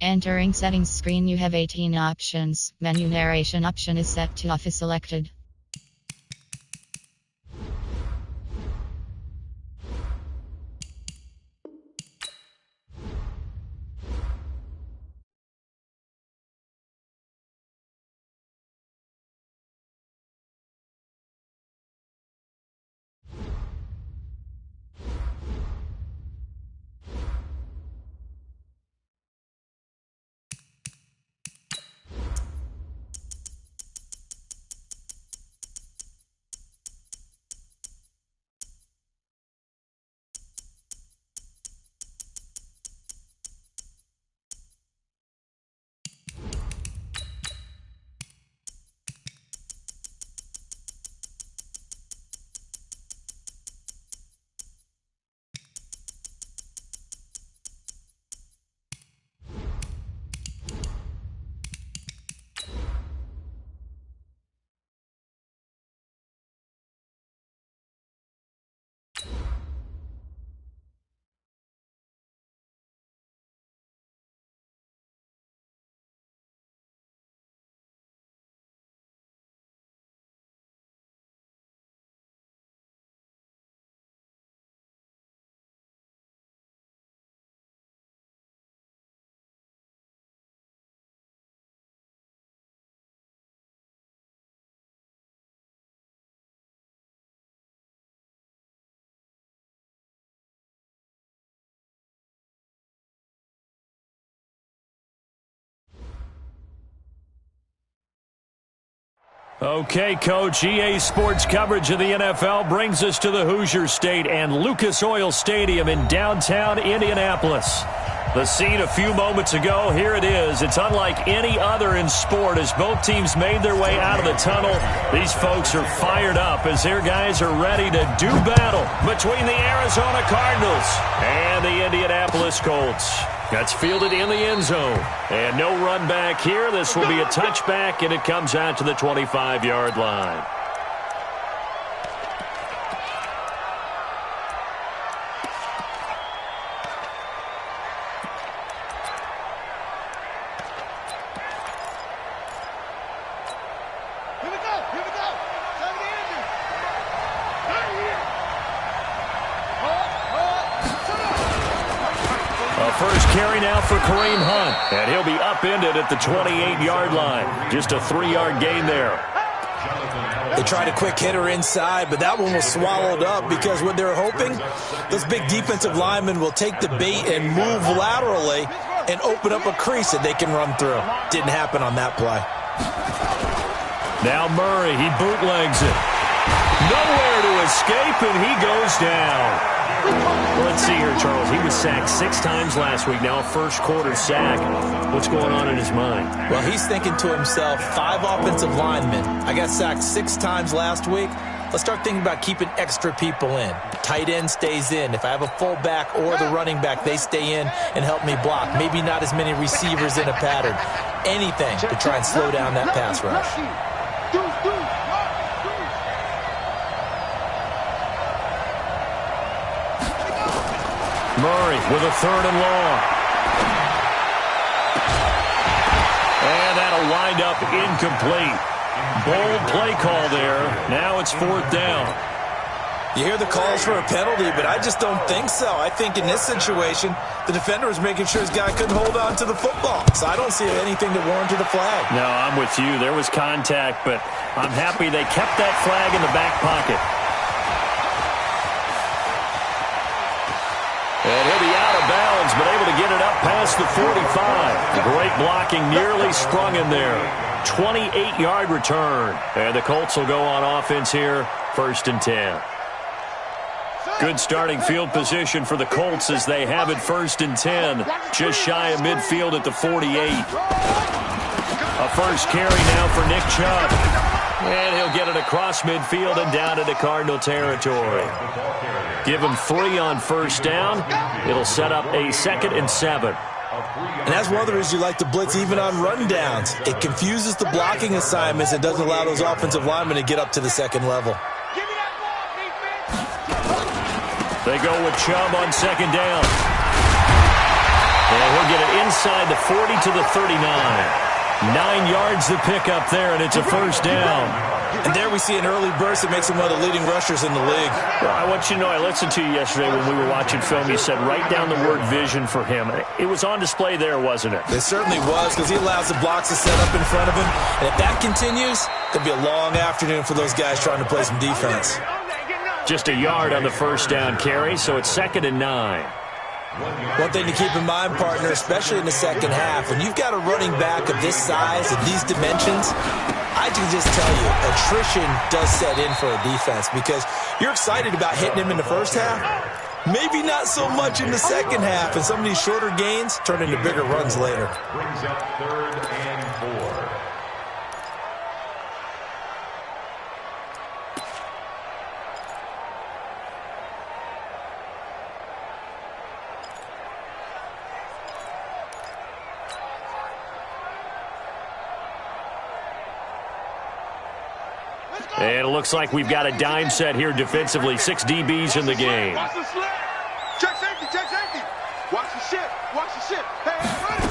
Entering settings screen, you have 18 options. Menu narration option is set to off is selected. Okay, Coach, EA Sports coverage of the NFL brings us to the Hoosier State and Lucas Oil Stadium in downtown Indianapolis. The scene a few moments ago, here it is. It's unlike any other in sport as both teams made their way out of the tunnel. These folks are fired up as their guys are ready to do battle between the Arizona Cardinals and the Indianapolis Colts. That's fielded in the end zone. And no run back here. This will be a touchback, and it comes out to the 25-yard line. First carry now for Kareem Hunt, and he'll be upended at the 28-yard line. Just a 3-yard gain there. They tried a quick hitter inside, but that one was swallowed up because what they're hoping, those big defensive linemen will take the bait and move laterally and open up a crease that they can run through. Didn't happen on that play. Now Murray, he bootlegs it. Nowhere to escape, and he goes down. Let's see here, Charles. He was sacked 6 times last week. Now a first-quarter sack. What's going on in his mind? Well, he's thinking to himself, 5 offensive linemen. I got sacked 6 times last week. Let's start thinking about keeping extra people in. Tight end stays in. If I have a fullback or the running back, they stay in and help me block. Maybe not as many receivers in a pattern. Anything to try and slow down that pass rush. Murray with a 3rd and long. And that'll wind up incomplete. Bold play call there. Now it's 4th down. You hear the calls for a penalty, but I just don't think so. I think in this situation, the defender was making sure his guy couldn't hold on to the football. So I don't see anything that warranted a flag. No, I'm with you. There was contact, but I'm happy they kept that flag in the back pocket. And he'll be out of bounds, but able to get it up past the 45. Great blocking, nearly sprung in there. 28-yard return. And the Colts will go on offense here, 1st and 10. Good starting field position for the Colts as they have it 1st and 10. Just shy of midfield at the 48. A first carry now for Nick Chubb. And he'll get it across midfield and down into Cardinal territory. Give him 3 on 1st down. It'll set up a 2nd and 7. And that's one of the reasons you like to blitz even on rundowns. It confuses the blocking assignments and doesn't allow those offensive linemen to get up to the 2nd level. They go with Chubb on 2nd down. And he'll get it inside the 40 to the 39. 9 yards to pick up there, and it's a first down. And there we see an early burst that makes him one of the leading rushers in the league. Well, I want you to know, I listened to you yesterday when we were watching film. You said write down the word vision for him. It was on display there, wasn't it? It certainly was, because he allows the blocks to set up in front of him. And if that continues, it'll be a long afternoon for those guys trying to play some defense. Just a yard on the first down carry, so it's 2nd and 9. One thing to keep in mind, partner, especially in the second half, when you've got a running back of this size and these dimensions, I can just tell you, attrition does set in for a defense, because you're excited about hitting him in the first half, maybe not so much in the second half, and some of these shorter gains turn into bigger runs later. Brings up 3rd and 4. And it looks like we've got a dime set here defensively. 6 DBs in the game. Watch the slip. Check safety, check safety. Watch the ship, watch the ship. Hey, run it.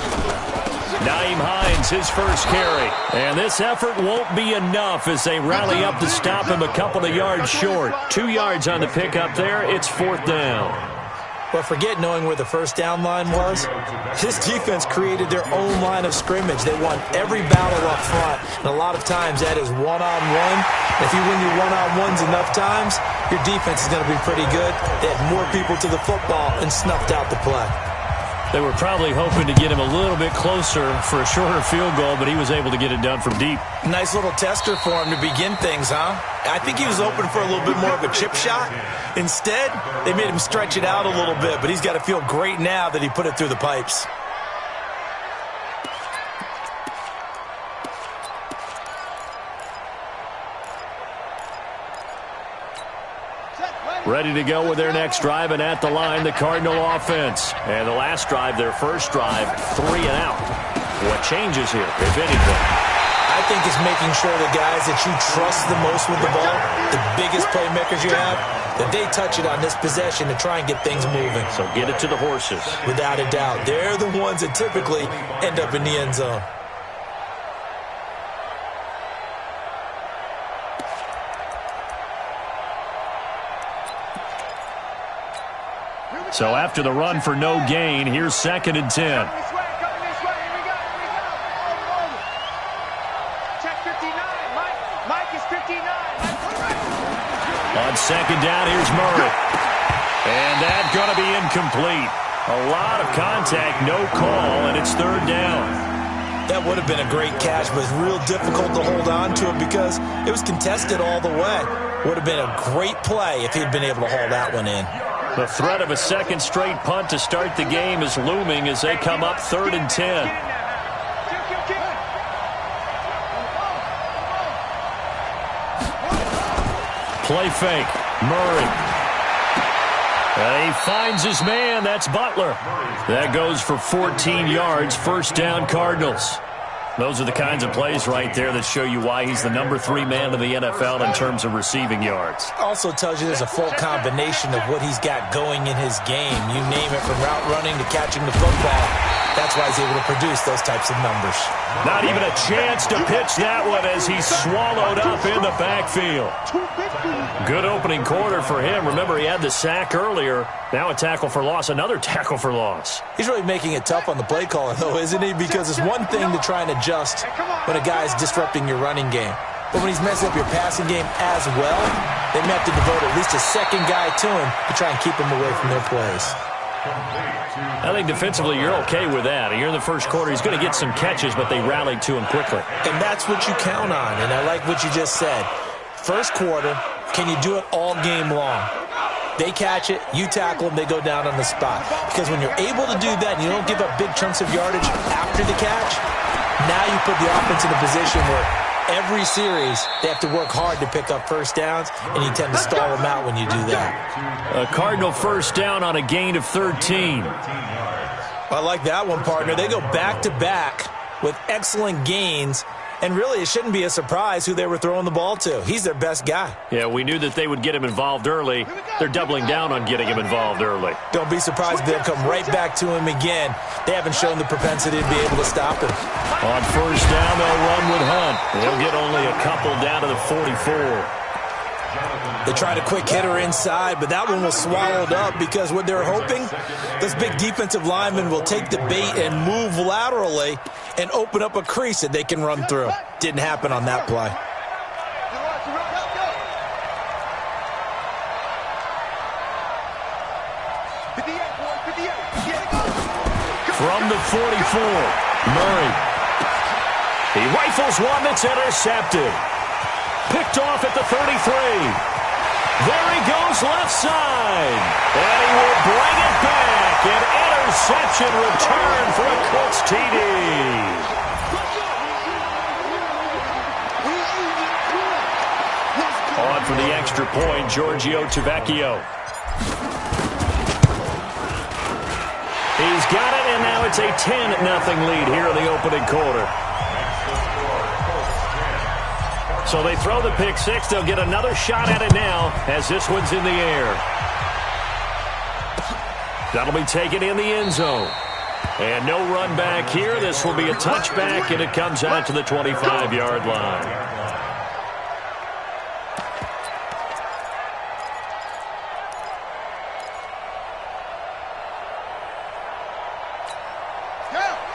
Naeem Hines, his first carry. And this effort won't be enough as they rally up to stop him a couple of yards short. 2 yards on the pickup there. It's 4th down. But forget knowing where the first down line was. This defense created their own line of scrimmage. They won every battle up front, and a lot of times that is one-on-one. If you win your one-on-ones enough times, your defense is going to be pretty good. They had more people to the football and snuffed out the play. They were probably hoping to get him a little bit closer for a shorter field goal, but he was able to get it done from deep. Nice little tester for him to begin things, huh? I think he was open for a little bit more of a chip shot. Instead, they made him stretch it out a little bit, but he's got to feel great now that he put it through the pipes. Ready to go with their next drive, and at the line, the Cardinal offense. And the last drive, their first drive, 3 and out. What changes here, if anything? I think it's making sure the guys that you trust the most with the ball, the biggest playmakers you have, that they touch it on this possession to try and get things moving. So get it to the horses. Without a doubt. They're the ones that typically end up in the end zone. So after the run for no gain, here's 2nd and 10. Coming this way, here we go. Check 59, Mike is 59. On 2nd down, here's Murray. And that's going to be incomplete. A lot of contact, no call, and it's 3rd down. That would have been a great catch, but it's real difficult to hold on to it because it was contested all the way. Would have been a great play if he'd been able to haul that one in. The threat of a second straight punt to start the game is looming as they come up 3rd and 10. Play fake. Murray. He finds his man. That's Butler. That goes for 14 yards. First down, Cardinals. Those are the kinds of plays right there that show you why he's the number 3 man in the NFL in terms of receiving yards. Also tells you there's a full combination of what he's got going in his game. You name it, from route running to catching the football. That's why he's able to produce those types of numbers. Not even a chance to pitch that one as he's swallowed up in the backfield. Good opening quarter for him. Remember, he had the sack earlier. Now a tackle for loss, another tackle for loss. He's really making it tough on the play caller, though, isn't he? Because it's one thing to try and adjust when a guy's disrupting your running game. But when he's messing up your passing game as well, they may have to devote at least a second guy to him to try and keep him away from their plays. I think defensively you're okay with that. You're in the first quarter. He's going to get some catches, but they rallied to him quickly. And that's what you count on, and I like what you just said. First quarter, can you do it all game long? They catch it, you tackle them, they go down on the spot. Because when you're able to do that and you don't give up big chunks of yardage after the catch, now you put the offense in a position where every series they have to work hard to pick up first downs, and you tend to stall them out when you do that. A Cardinal first down on a gain of 13. I like that one, partner. They go back-to-back with excellent gains, And really, it shouldn't be a surprise who they were throwing the ball to. He's their best guy. Yeah, we knew that they would get him involved early. They're doubling down on getting him involved early. Don't be surprised if they'll come right back to him again. They haven't shown the propensity to be able to stop him. On first down, they'll run with Hunt. They'll get only a couple down to the 44. They tried a quick hitter inside, but that one was swallowed up because what they're hoping, this big defensive lineman will take the bait and move laterally and open up a crease that they can run through. Didn't happen on that play. From the 44, Murray. He rifles one that's intercepted. Picked off at the 33. There he goes left side. And he will bring it back. An interception return for a Colts TD. On for the extra point, Giorgio Tavecchio. He's got it, and now it's a 10-0 lead here in the opening quarter. So they throw the pick six. They'll get another shot at it now as this one's in the air. That'll be taken in the end zone. And no run back here. This will be a touchback, and it comes out to the 25-yard line.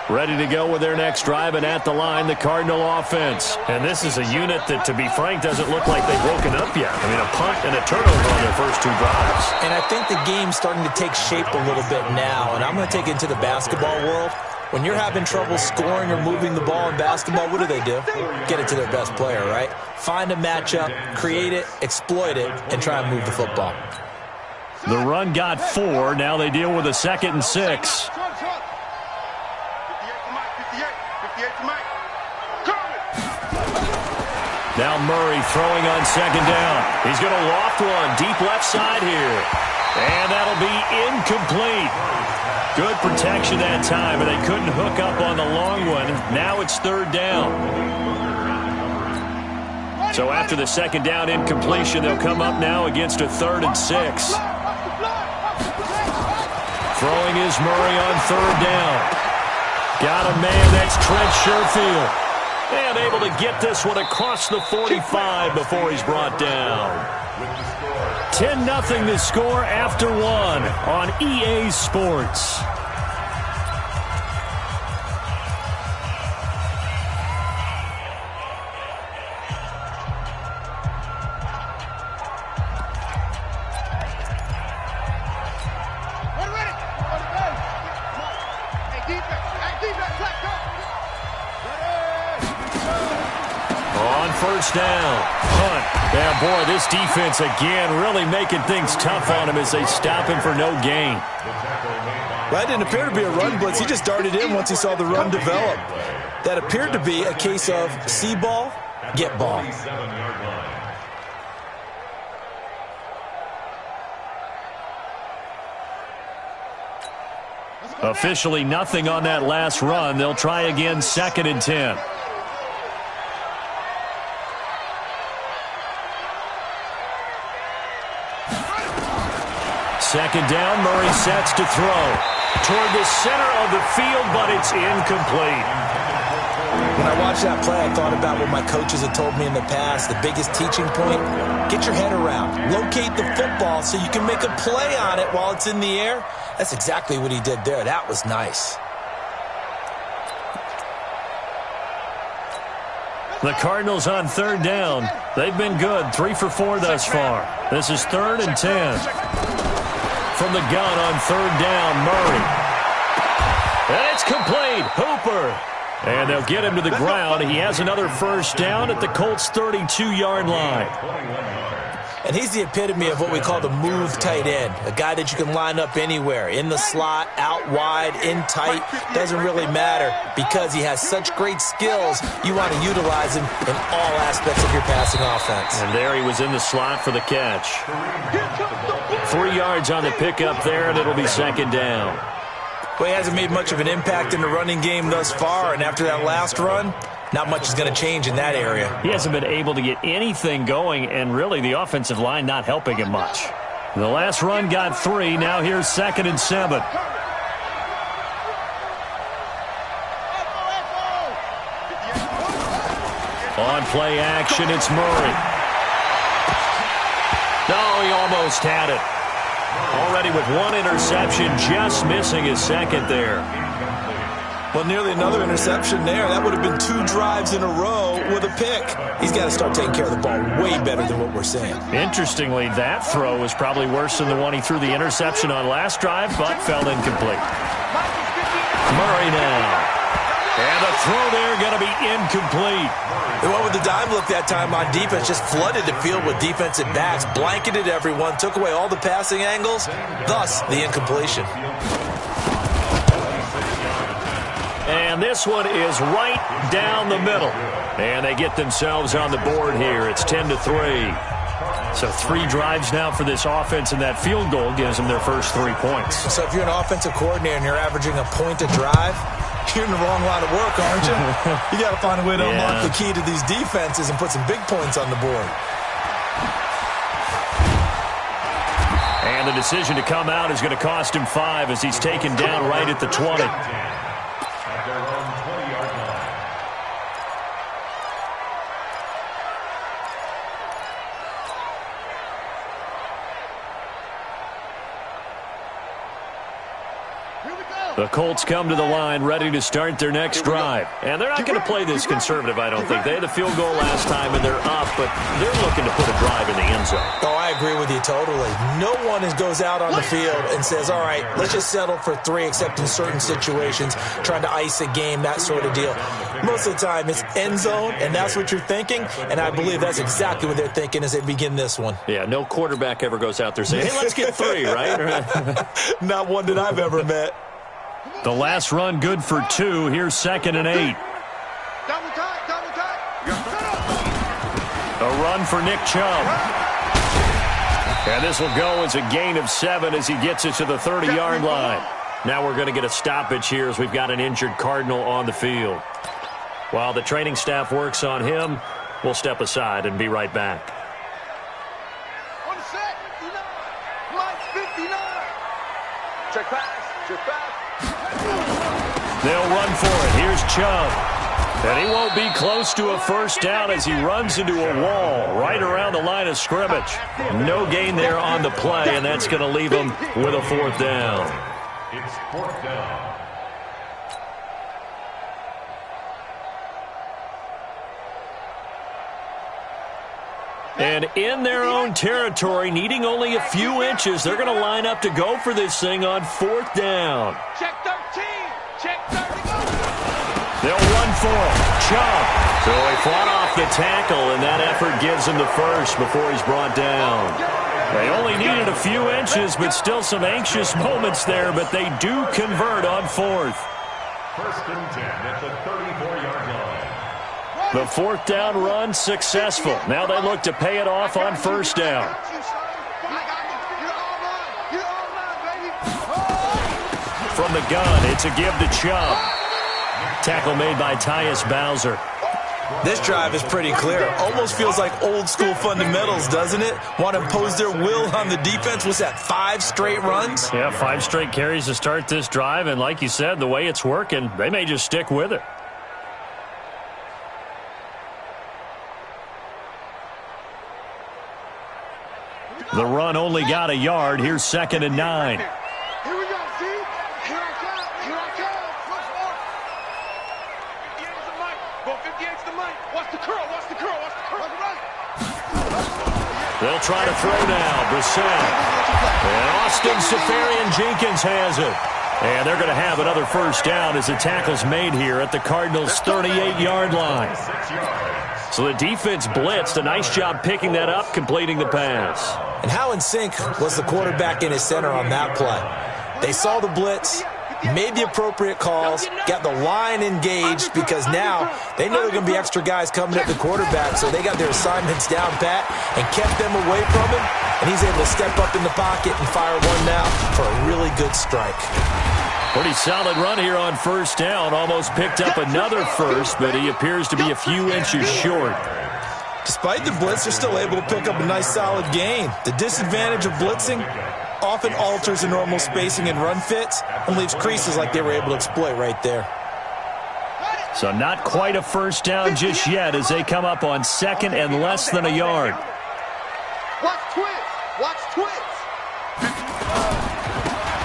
Ready to go with their next drive, and at the line, the Cardinal offense. And this is a unit that, to be frank, doesn't look like they've woken up yet. I mean, a punt and a turnover on their first two drives. And I think the game's starting to take shape a little bit now, and I'm going to take it into the basketball world. When you're having trouble scoring or moving the ball in basketball, what do? Get it to their best player, right? Find a matchup, create it, exploit it, and try and move the football. The run got 4. Now they deal with a 2nd and 6. Now Murray throwing on 2nd down. He's going to loft one deep left side here. And that'll be incomplete. Good protection that time, but they couldn't hook up on the long one. Now it's 3rd down. So after the 2nd down incompletion, they'll come up now against a 3rd and 6. Throwing is Murray on 3rd down. Got a man, that's Trent Sherfield. And able to get this one across the 45 before he's brought down. 10-0 the score after 1 on EA Sports. First down. Hunt. Yeah, boy, this defense again really making things tough on him as they stop him for no gain. That didn't appear to be a run blitz. He just darted in once he saw the run develop. That appeared to be a case of see ball, get ball. Officially nothing on that last run. They'll try again, 2nd and 10. Second down, Murray sets to throw. Toward the center of the field, but it's incomplete. When I watched that play, I thought about what my coaches had told me in the past. The biggest teaching point, get your head around. Locate the football so you can make a play on it while it's in the air. That's exactly what he did there. That was nice. The Cardinals on 3rd down. They've been good, 3 for 4 thus far. This is 3rd and 10. From the gun on 3rd down, Murray. And it's complete. Hooper. And they'll get him to the ground. He has another first down at the Colts' 32-yard line. And he's the epitome of what we call the move tight end. A guy that you can line up anywhere. In the slot, out wide, in tight. Doesn't really matter because he has such great skills. You want to utilize him in all aspects of your passing offense. And there he was in the slot for the catch. 3 yards on the pickup there, and it'll be 2nd down. Well, he hasn't made much of an impact in the running game thus far, and after that last run, not much is going to change in that area. He hasn't been able to get anything going, and really the offensive line not helping him much. The last run got 3. Now here's 2nd and 7. On play action, it's Murray. No, he almost had it. Already with 1 interception, just missing his 2nd there. Well, nearly another interception there. That would have been 2 drives in a row with a pick. He's got to start taking care of the ball way better than what we're seeing. Interestingly, that throw was probably worse than the one he threw the interception on last drive, but fell incomplete. Murray now. And the throw there going to be incomplete. They went with the dime look that time on defense, just flooded the field with defensive backs, blanketed everyone, took away all the passing angles, thus the incompletion. And this one is right down the middle. And they get themselves on the board here. It's 10-3. So 3 drives now for this offense, and that field goal gives them their first 3 points. So if you're an offensive coordinator and you're averaging a point a drive, you're in the wrong line of work, aren't you? You got to find a way to unlock the key to these defenses and put some big points on the board. And the decision to come out is going to cost him 5 as he's taken down right at the 20. The Colts come to the line ready to start their next drive. And they're not going to play this conservative, I don't think. They had the field goal last time, and they're up, but they're looking to put a drive in the end zone. Oh, I agree with you totally. No one goes out on the field and says, all right, let's just settle for 3, except in certain situations, trying to ice a game, that sort of deal. Most of the time, it's end zone, and that's what you're thinking, and I believe that's exactly what they're thinking as they begin this one. Yeah, no quarterback ever goes out there saying, hey, let's get 3, right? Not one that I've ever met. The last run good for 2. Here's 2nd and 8. Double time. A run for Nick Chubb. And this will go as a gain of 7 as he gets it to the 30-yard line. Now we're going to get a stoppage here as we've got an injured Cardinal on the field. While the training staff works on him, we'll step aside and be right back. On the set, 59. Mike's 59. Check pass. They'll run for it. Here's Chubb. And he won't be close to a first down as he runs into a wall right around the line of scrimmage. No gain there on the play, and that's going to leave him with a 4th down. It's 4th down. And in their own territory, needing only a few inches, they're going to line up to go for this thing on 4th down. Check 13. Check 30. They'll run for it. Chubb. So he fought off the tackle, and that effort gives him the first before he's brought down. They only needed a few inches, but still some anxious moments there, but they do convert on 4th. 1st and 10 at the 34-yard line. The 4th down run successful. Now they look to pay it off on 1st down. From the gun, it's a give to Chubb. Tackle made by Tyus Bowser. This drive is pretty clear. Almost feels like old school fundamentals, doesn't it? Want to impose their will on the defense. What's that, 5 straight runs? Yeah, 5 straight carries to start this drive. And like you said, the way it's working, they may just stick with it. The run only got a yard. Here's 2nd and 9. Here we go, see? Here I come. Once more. 58's the mic. Go 58's the mic. Watch the curl. They'll try to throw now. Brissett. And Austin Seferian-Jenkins has it. And they're going to have another first down as the tackle's made here at the Cardinals' 38-yard line. So the defense blitzed. A nice job picking that up, completing the pass. And how in sync was the quarterback in his center on that play? They saw the blitz, made the appropriate calls, got the line engaged because now they know there are going to be extra guys coming at the quarterback, so they got their assignments down pat and kept them away from him, and he's able to step up in the pocket and fire one now for a really good strike. Pretty solid run here on first down. Almost picked up another first, but he appears to be a few inches short. Despite the blitz, they're still able to pick up a nice solid gain. The disadvantage of blitzing often alters the normal spacing and run fits and leaves creases like they were able to exploit right there. So not quite a first down just yet as they come up on second and less than a yard. Watch twins. Watch twins.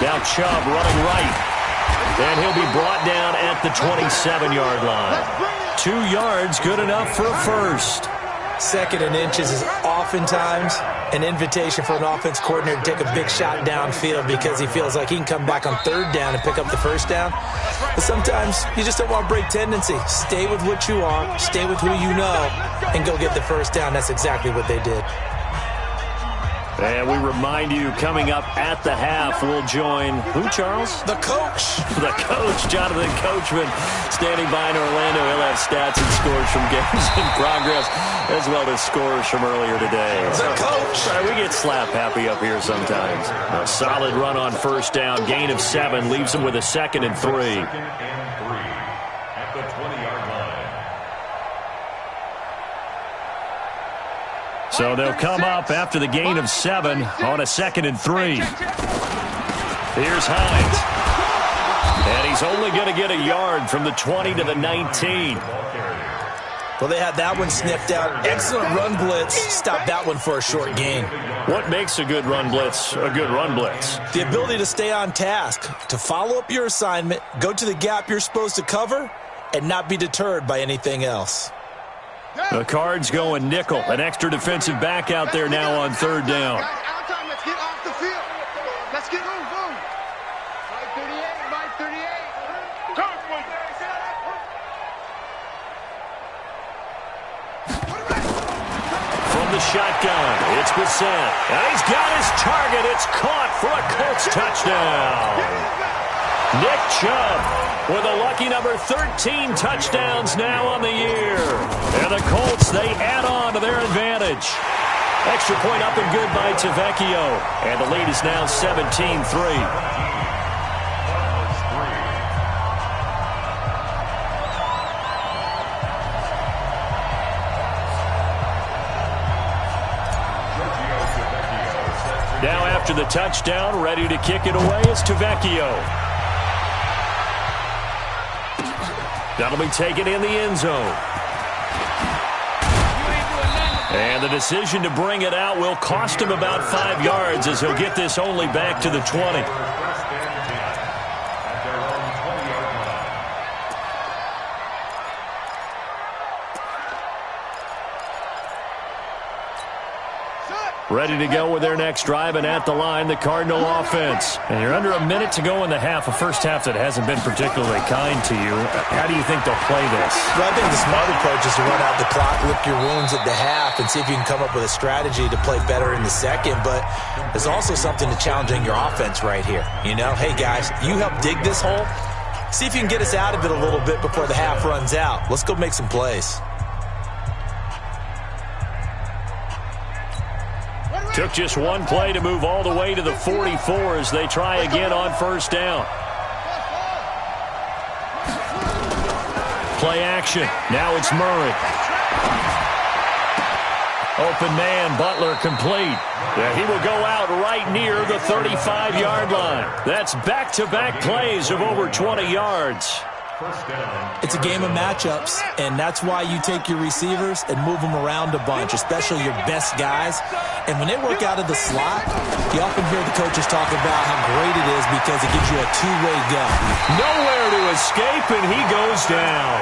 Now Chubb running right. And he'll be brought down at the 27-yard line. 2 yards, good enough for a first. Second and inches is oftentimes an invitation for an offense coordinator to take a big shot downfield because he feels like he can come back on third down and pick up the first down. But sometimes you just don't want to break tendency. Stay with what you are, stay with who you know, and go get the first down. That's exactly what they did. And we remind you, coming up at the half, we'll join who, Charles? The coach. The coach, Jonathan Coachman, standing by in Orlando. He'll have stats and scores from games in progress, as well as scores from earlier today. The coach. We get slap happy up here sometimes. A solid run on first down, gain of 7, leaves them with a 2nd and 3. At the 20-yard line. So they'll come up after the gain of 7 on a 2nd and 3. Here's Hines. And he's only going to get a yard from the 20 to the 19. Well, they had that one sniffed out. Excellent run blitz. Stop that one for a short gain. What makes a good run blitz a good run blitz? The ability to stay on task, to follow up your assignment, go to the gap you're supposed to cover, and not be deterred by anything else. The Cards going nickel. An extra defensive back out there now on third down. Let's get off the field. Let's get boom, boom. 538. From the shotgun, it's Bissett. And he's got his target. It's caught for a Colts touchdown. Nick Chubb with a lucky number 13 touchdowns now on the year. And the Colts, they add on to their advantage. Extra point up and good by Tavecchio. And the lead is now 17-3. Now after the touchdown, ready to kick it away is Tavecchio. That'll be taken in the end zone. And the decision to bring it out will cost him about 5 yards as he'll get this only back to the 20. Ready to go with their next drive, and at the line, the Cardinal offense. And you're under a minute to go in the half, a first half that hasn't been particularly kind to you. How do you think they'll play this? Well, I think the smart approach is to run out the clock, lick your wounds at the half, and see if you can come up with a strategy to play better in the second. But there's also something to challenging your offense right here. You know, hey, guys, you help dig this hole. See if you can get us out of it a little bit before the half runs out. Let's go make some plays. Took just one play to move all the way to the 44 as they try again on first down. Play action. Now it's Murray. Open man, Butler complete. Yeah, he will go out right near the 35-yard line. That's back-to-back plays of over 20 yards. It's a game of matchups, and that's why you take your receivers and move them around a bunch, especially your best guys. And when they work out of the slot, you often hear the coaches talk about how great it is because it gives you a two-way go. Nowhere to escape, and he goes down.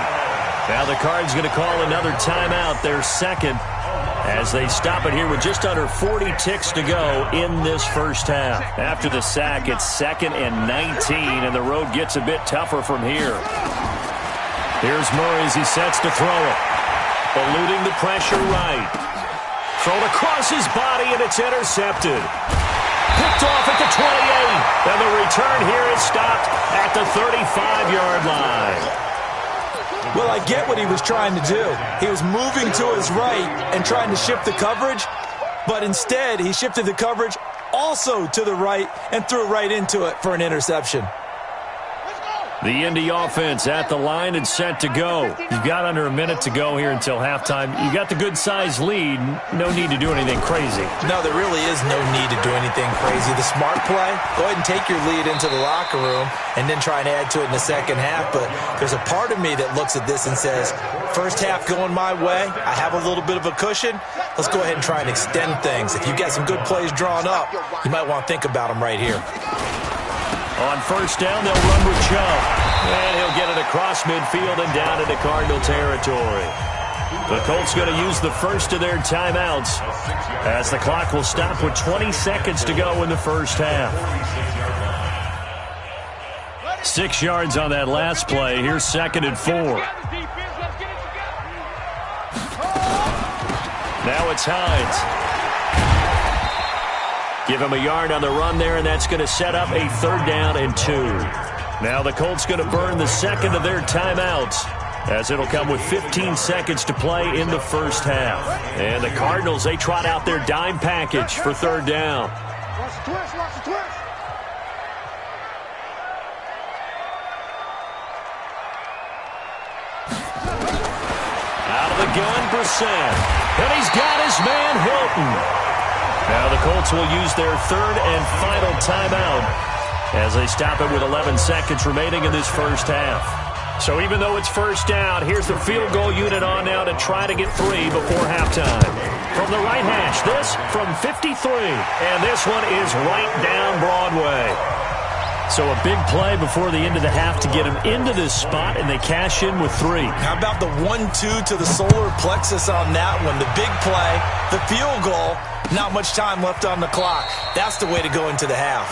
Now the Cards going to call another timeout, their second, as they stop it here with just under 40 ticks to go in this first half. After the sack, it's 2nd and 19, and the road gets a bit tougher from here. Here's Murray as he sets to throw it. Eluding the pressure right. Thrown across his body, and it's intercepted. Picked off at the 28, and the return here is stopped at the 35-yard line. Well, I get what he was trying to do. He was moving to his right and trying to shift the coverage, but instead he shifted the coverage also to the right and threw right into it for an interception. The Indy offense at the line and set to go. You've got under a minute to go here until halftime. You got the good-sized lead. No need to do anything crazy. No, there really is no need to do anything crazy. The smart play, go ahead and take your lead into the locker room and then try and add to it in the second half. But there's a part of me that looks at this and says, first half going my way, I have a little bit of a cushion. Let's go ahead and try and extend things. If you've got some good plays drawn up, you might want to think about them right here. On first down, they'll run with Chubb. And he'll get it across midfield and down into Cardinal territory. The Colts going to use the first of their timeouts as the clock will stop with 20 seconds to go in the first half. 6 yards on that last play. Here's 2nd and 4. Now it's Hines. Give him a yard on the run there, and that's going to set up a 3rd down and 2. Now the Colts going to burn the second of their timeouts as it'll come with 15 seconds to play in the first half. And the Cardinals, they trot out their dime package for 3rd down. Watch the twist, watch the twist. Out of the gun, Brissett. And he's got his man, Hilton. Now the Colts will use their 3rd and final timeout as they stop it with 11 seconds remaining in this first half. So even though it's first down, here's the field goal unit on now to try to get 3 before halftime. From the right hash, this from 53. And this one is right down Broadway. So a big play before the end of the half to get him into this spot, and they cash in with 3. How about the 1-2 to the solar plexus on that one? The big play, the field goal, not much time left on the clock. That's the way to go into the half.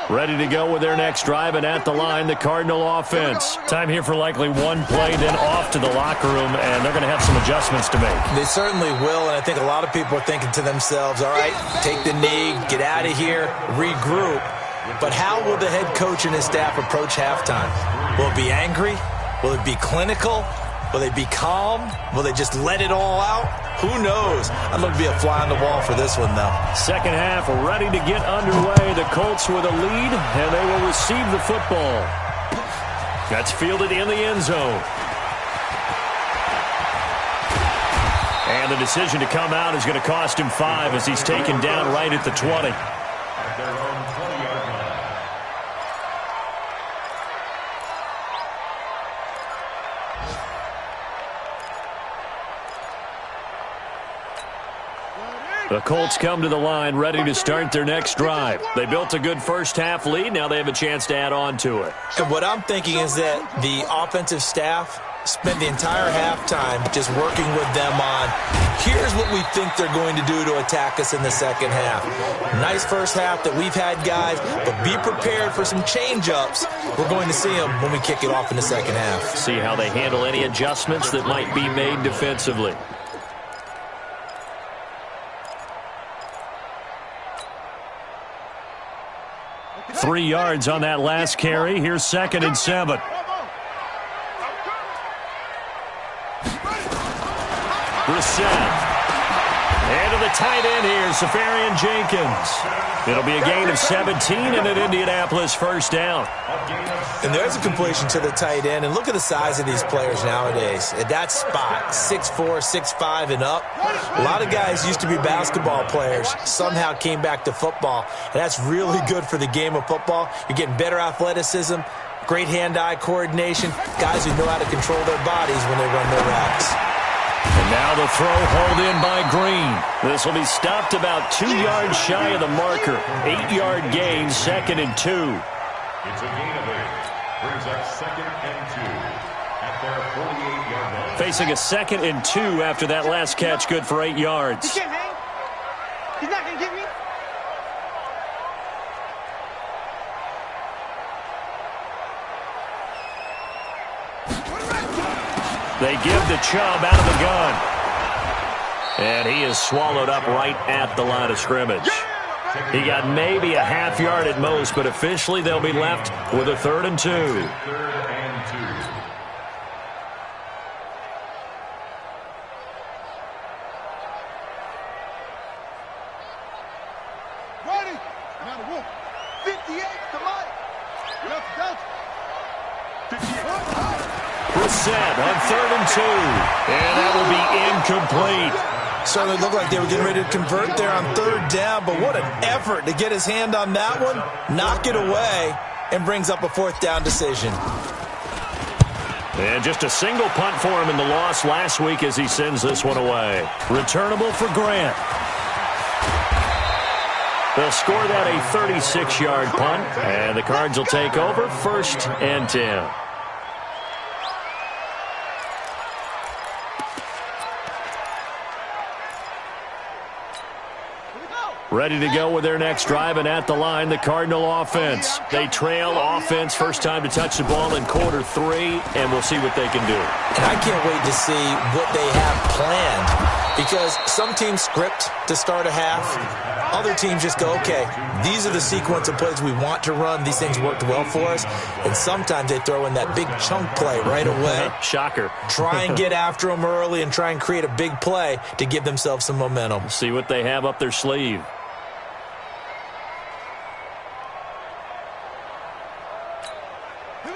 Ready to go with their next drive, and at the line, the Cardinal offense. Time here for likely one play, then off to the locker room, and they're going to have some adjustments to make. They certainly will, and I think a lot of people are thinking to themselves, all right, take the knee, get out of here, regroup. But how will the head coach and his staff approach halftime? Will it be angry? Will it be clinical? Will they be calm? Will they just let it all out? Who knows? I'd love to be a fly on the wall for this one, though. Second half ready to get underway. The Colts with a lead, and they will receive the football. That's fielded in the end zone. And the decision to come out is going to cost him 5 as he's taken down right at the 20. At their own 20-yard line. The Colts come to the line ready to start their next drive. They built a good first half lead. Now they have a chance to add on to it. And what I'm thinking is that the offensive staff spent the entire halftime just working with them on, here's what we think they're going to do to attack us in the second half. Nice first half that we've had, guys, but be prepared for some change-ups. We're going to see them when we kick it off in the second half. See how they handle any adjustments that might be made defensively. Three yards on that last carry. Here's 2nd and 7. Brissett. And to the tight end here, Safarian Jenkins. It'll be a gain of 17 and an Indianapolis first down. And there's a completion to the tight end. And look at the size of these players nowadays. At that spot, 6'4", 6'5", and up. A lot of guys used to be basketball players, somehow came back to football. And that's really good for the game of football. You're getting better athleticism, great hand-eye coordination, guys who know how to control their bodies when they run their routes. And now the throw hauled in by Green. This will be stopped about 2 yards shy of the marker. 8-yard gain, 2nd and 2. It's a gain of 8. Brings up 2nd and 2 at their 48-yard line. Facing a 2nd and 2 after that last catch, good for 8 yards. He can't hang. He's not going to get me. They give the Chubb out of the gun. And he is swallowed up right at the line of scrimmage. He got maybe a half yard at most, but officially they'll be left with a 3rd and 2. Ready? Now the wolf. 58 to Mike. Left Delta. 58. Brissett on 3rd and 2. And that will be incomplete. Certainly looked like they were getting ready to convert there on 3rd down, but what an effort to get his hand on that one, knock it away, and brings up a 4th down decision. And just a single punt for him in the loss last week as he sends this one away. Returnable for Grant. They'll score that a 36-yard punt, and the Cards will take over 1st and 10. Ready to go with their next drive, and at the line, the Cardinal offense. They trail offense, first time to touch the ball in quarter 3, and we'll see what they can do. And I can't wait to see what they have planned, because some teams script to start a half. Other teams just go, okay, these are the sequence of plays we want to run. These things worked well for us. And sometimes they throw in that big chunk play right away. Shocker. Try and get after them early and try and create a big play to give themselves some momentum. See what they have up their sleeve.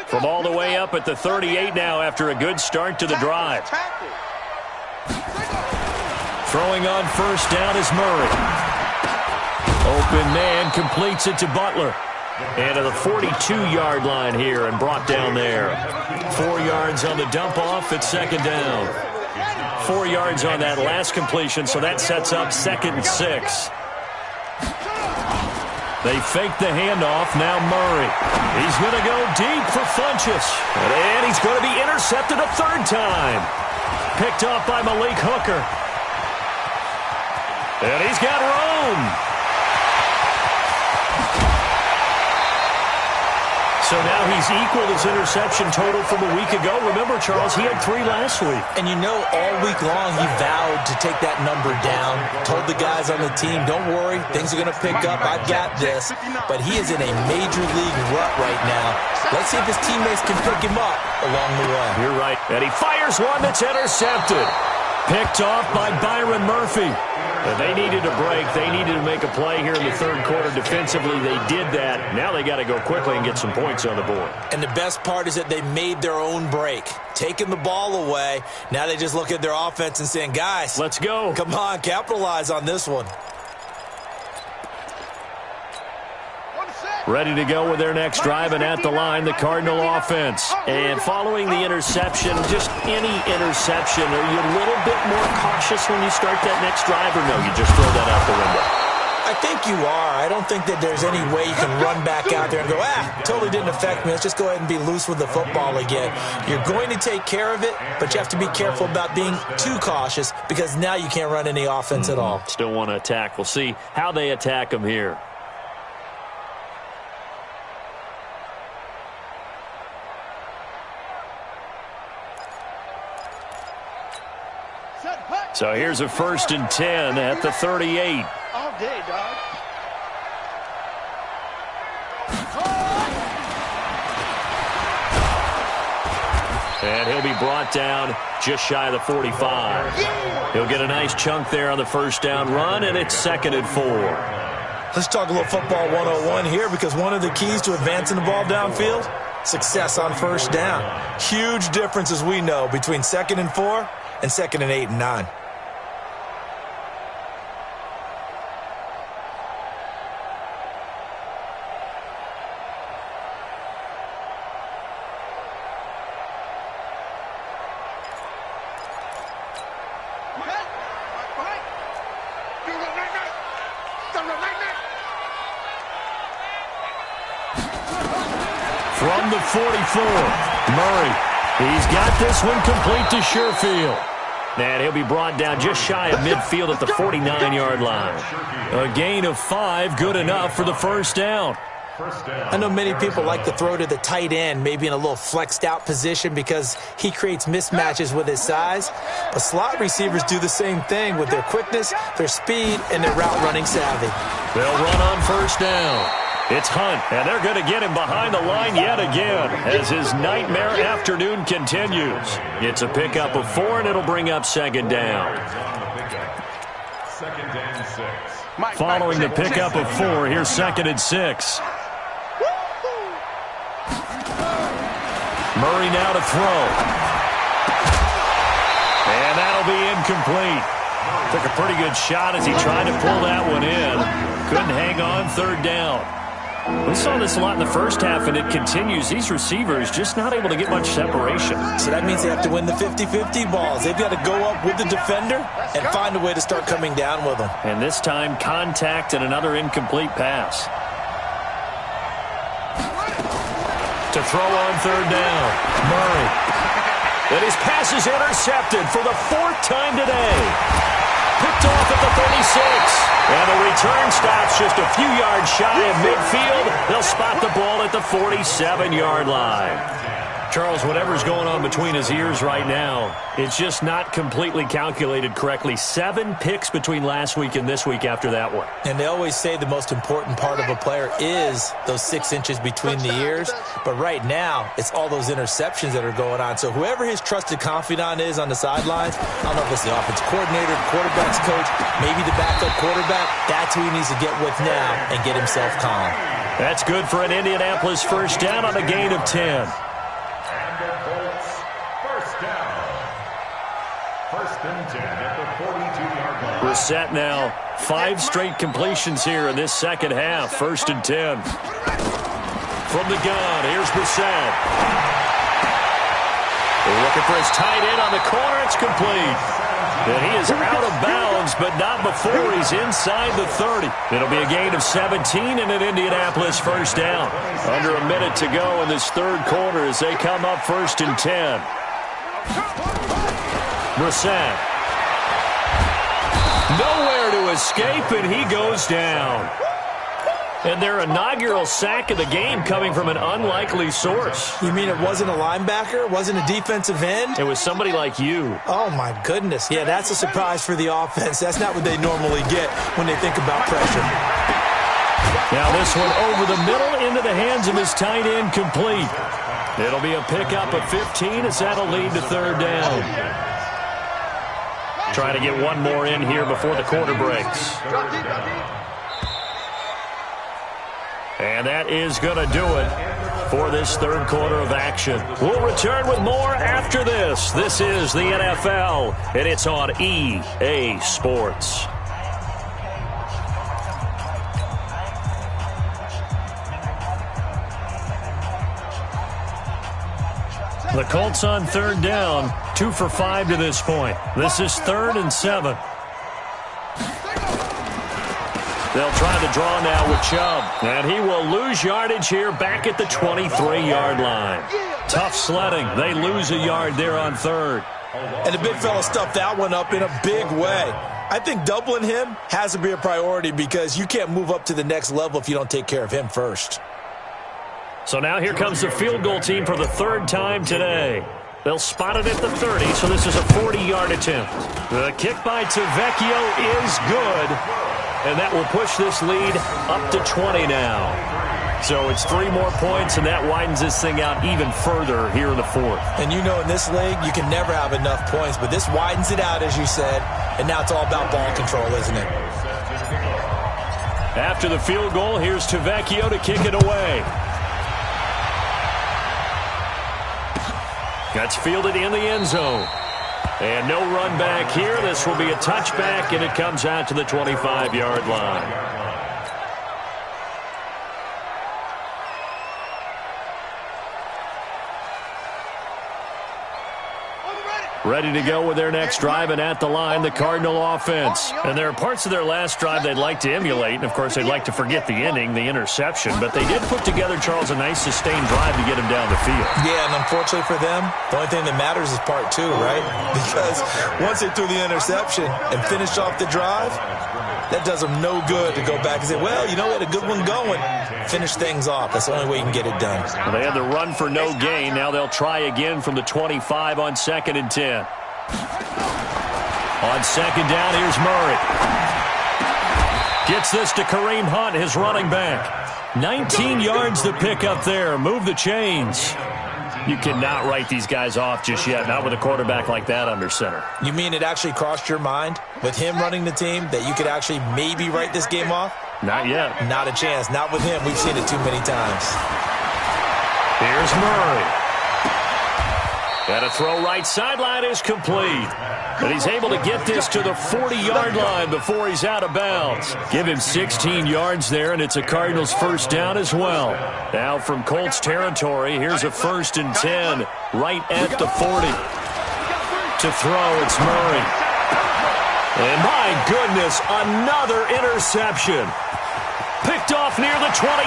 From all the way up at the 38 now after a good start to the drive. Throwing on 1st down is Murray. Open man completes it to Butler. And to the 42-yard line here and brought down there. 4 yards on the dump off at 2nd down. 4 yards on that last completion, so that sets up 2nd and 6. They fake the handoff. Now Murray. He's going to go deep for Funchess. And he's going to be intercepted a 3rd time. Picked off by Malik Hooker. And he's got room. So now he's equaled his interception total from a week ago. Remember, Charles, he had 3 last week. And you know, all week long he vowed to take that number down. Told the guys on the team, don't worry, things are going to pick up. I've got this. But he is in a major league rut right now. Let's see if his teammates can pick him up along the way. You're right. And he fires one that's intercepted. Picked off by Byron Murphy. And they needed a break. They needed to make a play here in the 3rd quarter. Defensively, they did that. Now they got to go quickly and get some points on the board. And the best part is that they made their own break. Taking the ball away. Now they just look at their offense and saying, guys, let's go. Come on, capitalize on this one. Ready to go with their next drive, and at the line, the Cardinal offense. And following the interception, just any interception, are you a little bit more cautious when you start that next drive, or no, you just throw that out the window? I think you are. I don't think that there's any way you can run back out there and go, totally didn't affect me. Let's just go ahead and be loose with the football again. You're going to take care of it, but you have to be careful about being too cautious because now you can't run any offense at all. Still want to attack. We'll see how they attack them here. So here's a 1st and 10 at the 38. All day, dog. And he'll be brought down just shy of the 45. He'll get a nice chunk there on the 1st down run, and it's 2nd and 4. Let's talk a little football 101 here, because one of the keys to advancing the ball downfield, success on 1st down. Huge difference, as we know, between 2nd and 4 and 2nd and 8 and 9. From the 44, Murray. He's got this one complete to Sherfield. And he'll be brought down just shy of midfield at the 49-yard line. A gain of 5, good enough for the 1st down. First down. I know many people like to throw to the tight end, maybe in a little flexed out position because he creates mismatches with his size. But slot receivers do the same thing with their quickness, their speed, and their route running savvy. They'll run on first down. It's Hunt, and they're going to get him behind the line yet again as his nightmare afternoon continues. It's a pickup of 4, and it'll bring up second down. Second and 6. Following the pickup of 4, here's second and 6. Murray now to throw. And that'll be incomplete. Took a pretty good shot as he tried to pull that one in. Couldn't hang on, third down. We saw this a lot in the first half, and it continues. These receivers just not able to get much separation. So that means they have to win the 50-50 balls. They've got to go up with the defender and find a way to start coming down with them. And this time, contact and another incomplete pass. To throw on third down, Murray. And his pass is intercepted for the 4th time today. Picked off at the 36. And the return stops just a few yards shy of midfield. They'll spot the ball at the 47-yard line. Charles, whatever's going on between his ears right now, it's just not completely calculated correctly. 7 picks between last week and this week after that one. And they always say the most important part of a player is those 6 inches between the ears. But right now, it's all those interceptions that are going on. So whoever his trusted confidant is on the sidelines, I don't know if it's the offensive coordinator, the quarterback's coach, maybe the backup quarterback, that's who he needs to get with now and get himself calm. That's good for an Indianapolis first down on a gain of 10. First and 10 at the 42-yard line. We're set now. 5 straight completions here in this second half. First and 10. From the gun, here's Brissett. Looking for his tight end on the corner. It's complete. And he is out of bounds, but not before he's inside the 30. It'll be a gain of 17 and an Indianapolis first down. Under a minute to go in this third quarter as they come up first and 10. Brissett. Nowhere to escape, and he goes down. And their inaugural sack of the game coming from an unlikely source. You mean it wasn't a linebacker? It wasn't a defensive end? It was somebody like you. Oh, my goodness. Yeah, that's a surprise for the offense. That's not what they normally get when they think about pressure. Now this one over the middle into the hands of his tight end, complete. It'll be a pickup of 15 as that'll lead to third down. Trying to get one more in here before the quarter breaks. And that is going to do it for this third quarter of action. We'll return with more after this. This is the NFL, and it's on EA Sports. The Colts on third down, 2 for 5 to this point. This is 3rd and 7. They'll try to draw now with Chubb. And he will lose yardage here back at the 23-yard line. Tough sledding. They lose a yard there on third. And the big fella stuffed that one up in a big way. I think doubling him has to be a priority because you can't move up to the next level if you don't take care of him first. So now here comes the field goal team for the 3rd time today. They'll spot it at the 30, so this is a 40-yard attempt. The kick by Tavecchio is good, and that will push this lead up to 20 now. So it's 3 more points, and that widens this thing out even further here in the 4th. And you know in this league, you can never have enough points, but this widens it out, as you said, and now it's all about ball control, isn't it? After the field goal, here's Tavecchio to kick it away. That's fielded in the end zone. And no run back here. This will be a touchback, and it comes out to the 25-yard line. Ready to go with their next drive, and at the line, the Cardinal offense. And there are parts of their last drive they'd like to emulate, and of course they'd like to forget the inning, the interception, but they did put together, Charles, a nice sustained drive to get him down the field. Yeah, and unfortunately for them, the only thing that matters is part 2, right? Because once they threw the interception and finished off the drive, That does them no good to go back and say, well, you know, we had a good one going. Finish things off. That's the only way you can get it done. Well, they had the run for no gain. Now they'll try again from the 25 on 2nd and 10. On 2nd down, here's Murray. Gets this to Kareem Hunt, his running back. 19 yards to pick up there. Move the chains. You cannot write these guys off just yet, not with a quarterback like that under center. You mean it actually crossed your mind with him running the team that you could actually maybe write this game off? Not yet. Not a chance. Not with him. We've seen it too many times. Here's Murray. And a throw right sideline is complete. And he's able to get this to the 40-yard line before he's out of bounds. Give him 16 yards there, and it's a Cardinals first down as well. Now from Colts territory, here's a 1st and 10 right at the 40. To throw, it's Murray. And my goodness, another interception. Picked off near the 26.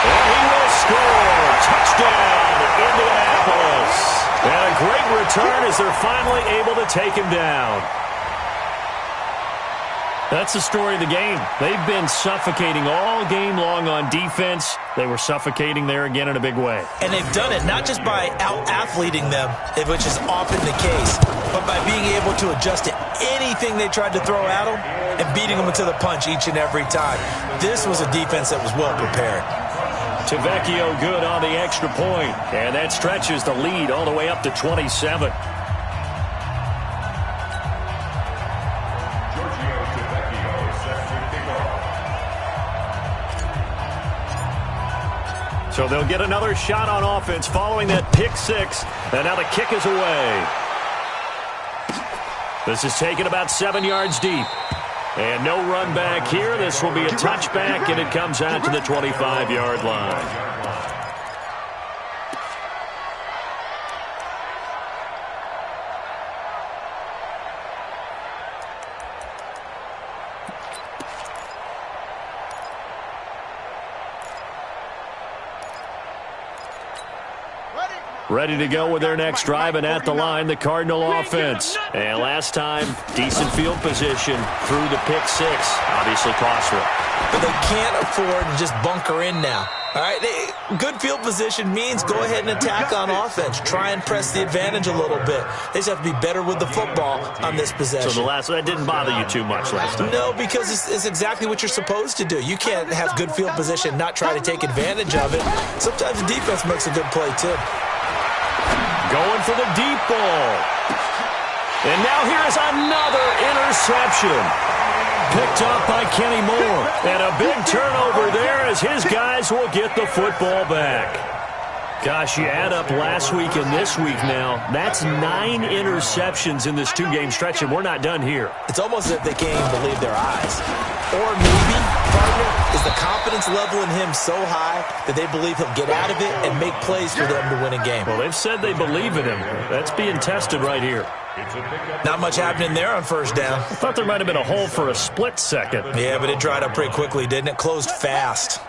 And he will score. Touchdown, Indianapolis. And a great return as they're finally able to take him down. That's the story of the game. They've been suffocating all game long on defense. They were suffocating there again in a big way. And they've done it not just by out-athleting them, which is often the case, but by being able to adjust to anything they tried to throw at them and beating them to the punch each and every time. This was a defense that was well prepared. Tavecchio good on the extra point, and that stretches the lead all the way up to 27. So they'll get another shot on offense following that pick six, and now the kick is away. This is taken about 7 yards deep. And no run back here. This will be a touchback, and it comes out to the 25-yard line. Ready to go with their next drive, and at the line, the Cardinal offense. And last time, decent field position through the pick six. Obviously costly. But they can't afford to just bunker in now. All right, good field position means go ahead and attack on offense. Try and press the advantage a little bit. They just have to be better with the football on this possession. So that didn't bother you too much last time? No, because it's exactly what you're supposed to do. You can't have good field position, not try to take advantage of it. Sometimes the defense makes a good play, too. Going for the deep ball. And now here's another interception. Picked up by Kenny Moore. And a big turnover there as his guys will get the football back. Gosh, you add up last week and this week now. That's 9 interceptions in this two-game stretch, and we're not done here. It's almost as if they can't even believe their eyes. Or maybe, partner, is the confidence level in him so high that they believe he'll get out of it and make plays for them to win a game. Well, they've said they believe in him. That's being tested right here. Not much happening there on first down. I thought there might have been a hole for a split second. Yeah, but it dried up pretty quickly, didn't it? Closed fast.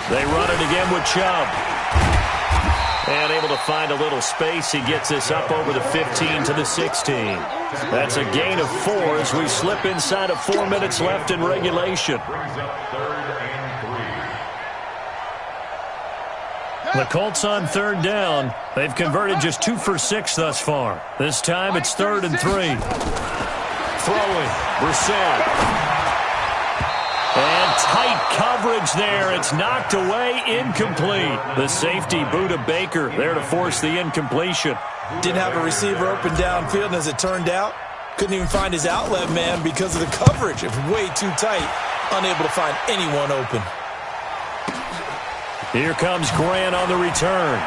They run it again with Chubb. And able to find a little space. He gets this up over the 15 to the 16. That's a gain of 4 as we slip inside of 4 minutes left in regulation. The Colts on 3rd down. They've converted just 2 for 6 thus far. This time it's 3rd and 3. Throwing. Brissett. And tight coverage there. It's knocked away, incomplete. The safety, Buda Baker, there to force the incompletion. Didn't have a receiver open downfield, and as it turned out, couldn't even find his outlet man because of the coverage. It was way too tight, unable to find anyone open. Here comes Grant on the return.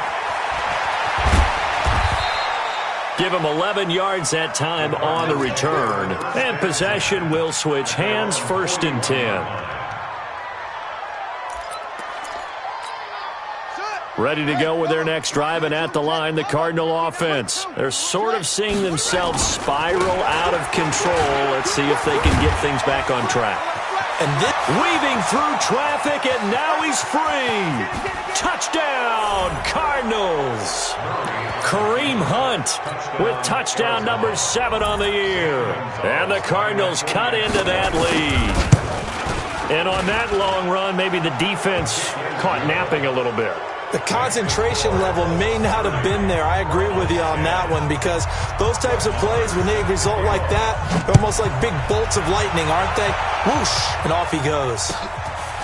Give him 11 yards that time on the return. And possession will switch hands, 1st and 10. Ready to go with their next drive, and at the line, the Cardinal offense. They're sort of seeing themselves spiral out of control. Let's see if they can get things back on track. And this Weaving through traffic, and now he's free. Touchdown, Cardinals. Kareem Hunt with touchdown number 7 on the year. And the Cardinals cut into that lead. And on that long run, maybe the defense caught napping a little bit. The concentration level may not have been there. I agree with you on that one, because those types of plays, when they result like that, they're almost like big bolts of lightning, aren't they? Whoosh, and off he goes.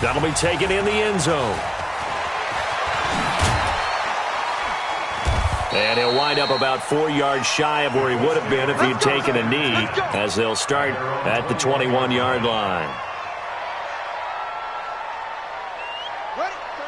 That'll be taken in the end zone. And he'll wind up about 4 yards shy of where he would have been if he'd taken a knee, as they'll start at the 21-yard line.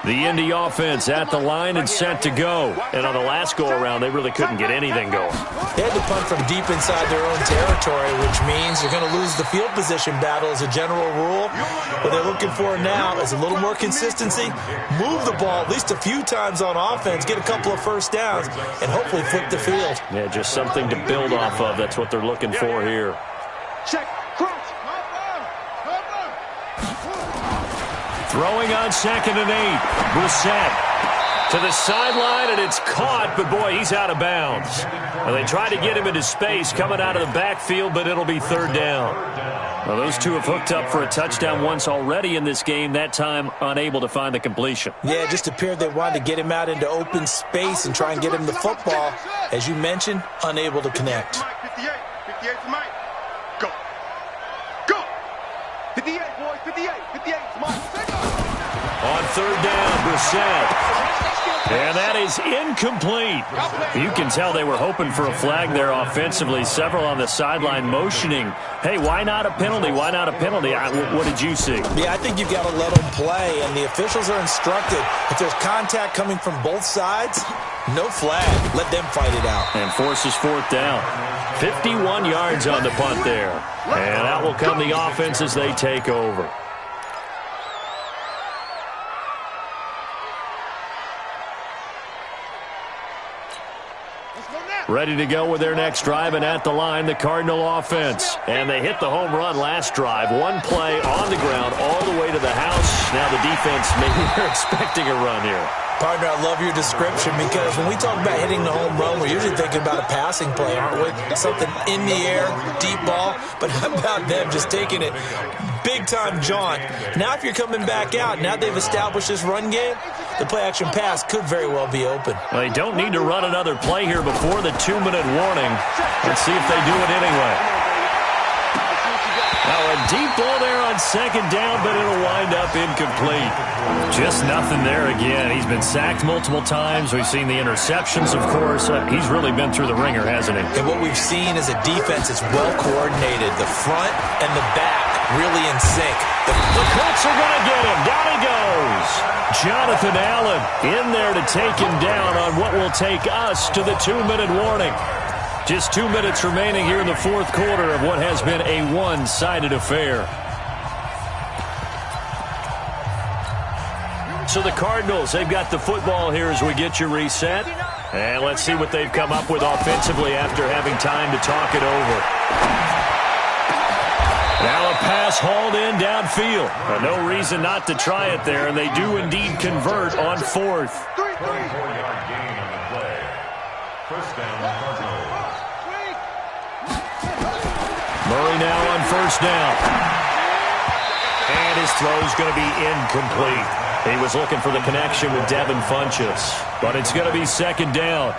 The Indy offense at the line and set to go. And on the last go-around, they really couldn't get anything going. They had to punt from deep inside their own territory, which means you're going to lose the field position battle as a general rule. What they're looking for now is a little more consistency, move the ball at least a few times on offense, get a couple of first downs, and hopefully flip the field. Yeah, just something to build off of. That's what they're looking for here. Check. Cross. Throwing on 2nd and 8. Brissett to the sideline, and it's caught, but boy, he's out of bounds. Well, they tried to get him into space coming out of the backfield, but it'll be 3rd down. Well, those two have hooked up for a touchdown once already in this game, that time unable to find the completion. Yeah, it just appeared they wanted to get him out into open space and try and get him the football. As you mentioned, unable to connect. 58 to Mike. Go. Go. 58, boys. 58 to Mike. On 3rd down, Brissett. And that is incomplete. You can tell they were hoping for a flag there offensively. Several on the sideline motioning, hey, why not a penalty? Why not a penalty? What did you see? Yeah, I think you've got to let them play, and the officials are instructed, if there's contact coming from both sides, no flag. Let them fight it out. And forces 4th down. 51 yards on the punt there. And that will come the offense as they take over. Ready to go with their next drive, and at the line, the Cardinal offense. And they hit the home run last drive. One play on the ground all the way to the house. Now the defense, maybe they're expecting a run here. Partner, I love your description, because when we talk about hitting the home run, we're usually thinking about a passing play, aren't we? Something in the air, deep ball. But how about them just taking it big-time jaunt? Now if you're coming back out, now they've established this run game, the play-action pass could very well be open. Well, they don't need to run another play here before the 2-minute warning. Let's see if they do it anyway. Now a deep ball there on 2nd down, but it'll wind up incomplete. Just nothing there again. He's been sacked multiple times. We've seen the interceptions, of course. He's really been through the ringer, hasn't he? And what we've seen is a defense that's well-coordinated. The front and the back really in sync. The Colts are going to get him. Down he goes. Jonathan Allen in there to take him down on what will take us to the 2-minute warning. Just 2 minutes remaining here in the 4th quarter of what has been a one-sided affair. So the Cardinals, they've got the football here as we get you reset. And let's see what they've come up with offensively after having time to talk it over. Now a pass hauled in downfield. No reason not to try it there, and they do indeed convert on 4th. 4-yard gain on the play. First down, Cardinals. Murray now on 1st down. And his throw's going to be incomplete. He was looking for the connection with Devin Funchess, but it's going to be 2nd down.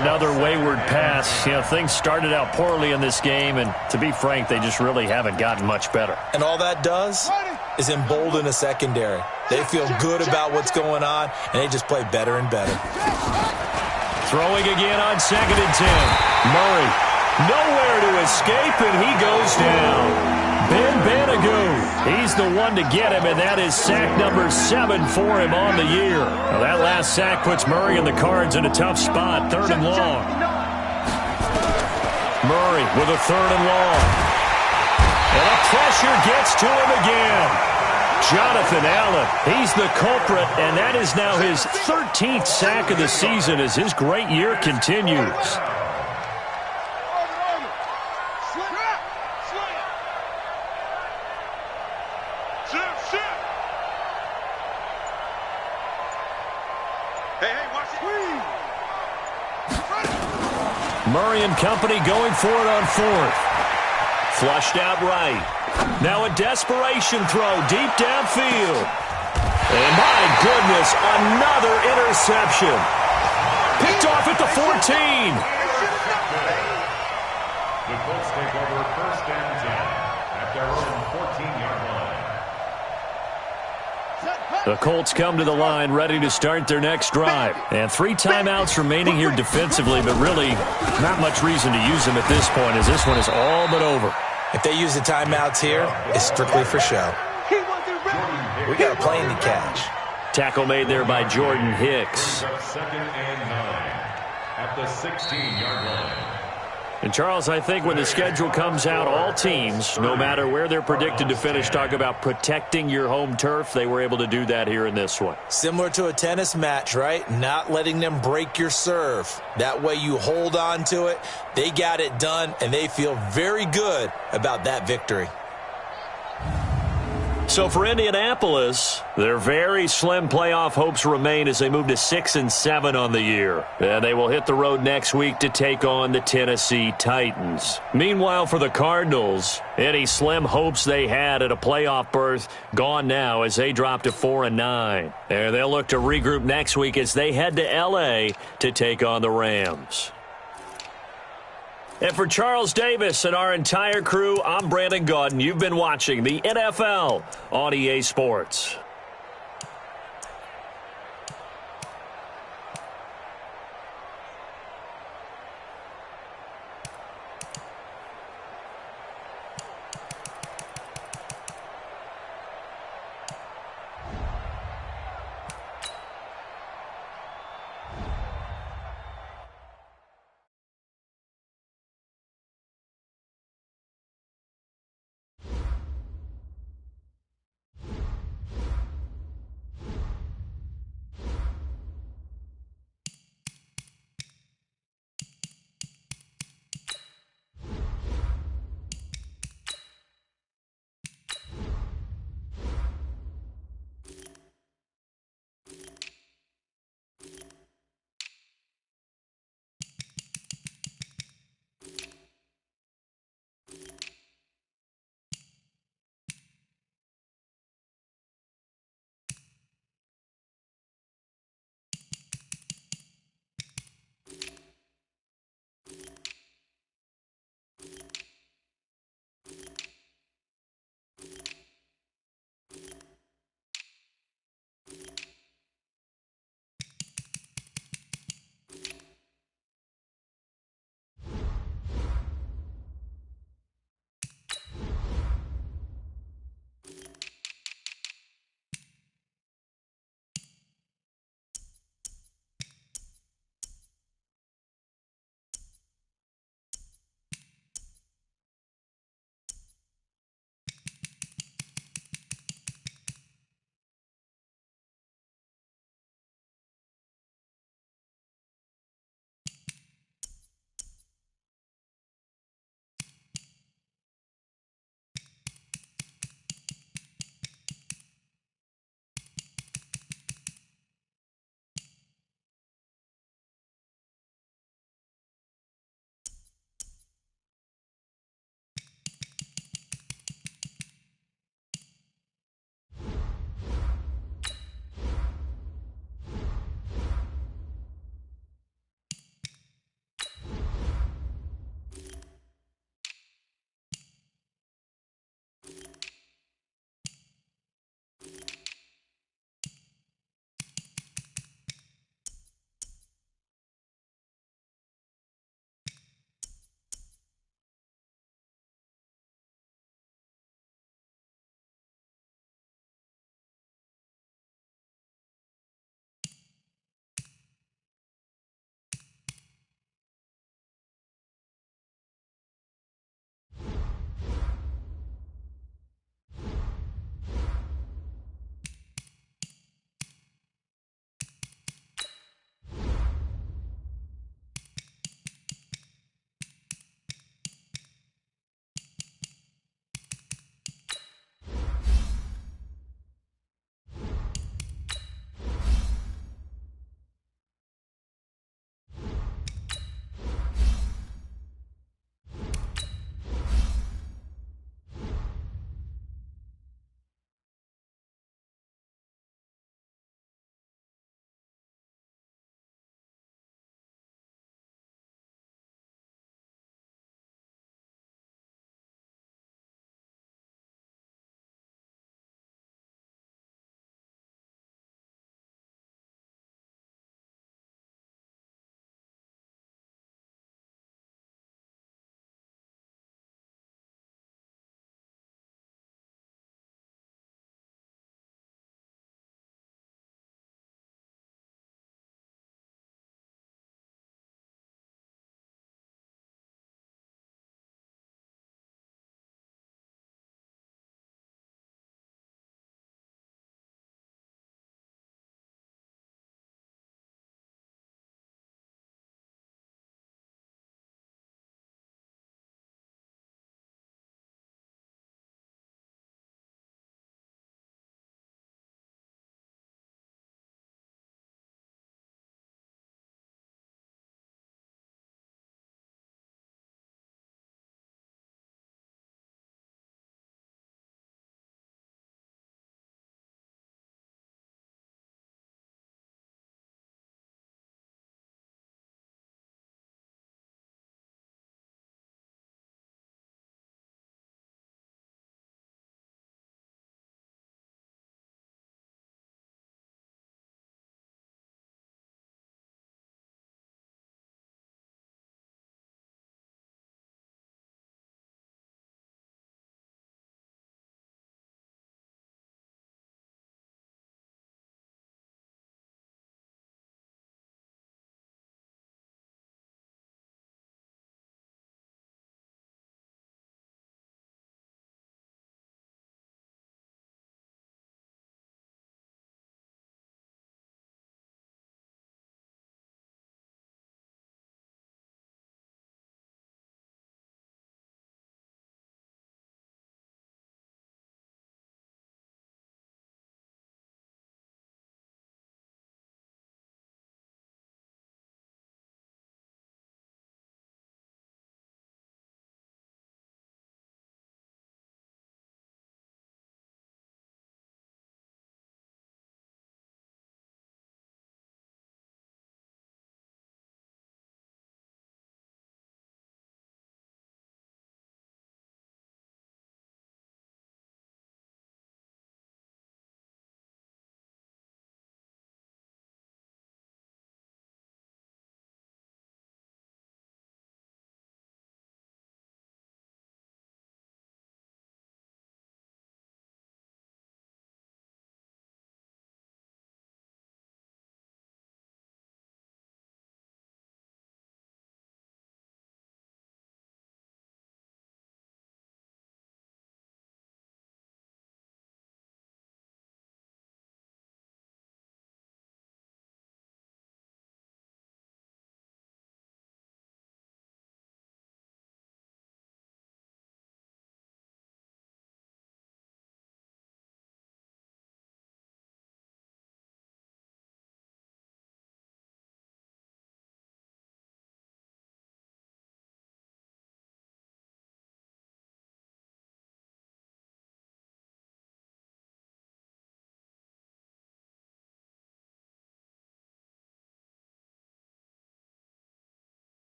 Another wayward pass. You know, things started out poorly in this game, and to be frank, they just really haven't gotten much better. And all that does is embolden a secondary. They feel good about what's going on, and they just play better and better. Throwing again on 2nd and 10. Murray, nowhere to escape, and he goes down. Ben Banagoo, he's the one to get him, and that is sack number 7 for him on the year. Now that last sack puts Murray and the Cards in a tough spot, 3rd and long. Murray with a 3rd and long. And the pressure gets to him again. Jonathan Allen, he's the culprit, and that is now his 13th sack of the season as his great year continues. Murray and company going for it on fourth. Flushed out right. Now a desperation throw deep downfield. And my goodness, another interception. Picked off at the 14. The Colts take over first and 10 at their own 14-yard line. The Colts come to the line ready to start their next drive. And 3 timeouts remaining here defensively, but really not much reason to use them at this point as this one is all but over. If they use the timeouts here, it's strictly for show. We got a plane to catch. Tackle made there by Jordan Hicks. Second and 9 at the 16-yard line. And, Charles, I think when the schedule comes out, all teams, no matter where they're predicted to finish, talk about protecting your home turf. They were able to do that here in this one. Similar to a tennis match, right? Not letting them break your serve. That way you hold on to it. They got it done, and they feel very good about that victory. So for Indianapolis, their very slim playoff hopes remain as they move to 6-7 on the year. And they will hit the road next week to take on the Tennessee Titans. Meanwhile, for the Cardinals, any slim hopes they had at a playoff berth gone now as they drop to 4-9. And they'll look to regroup next week as they head to L.A. to take on the Rams. And for Charles Davis and our entire crew, I'm Brandon Gaudin. You've been watching the NFL on EA Sports.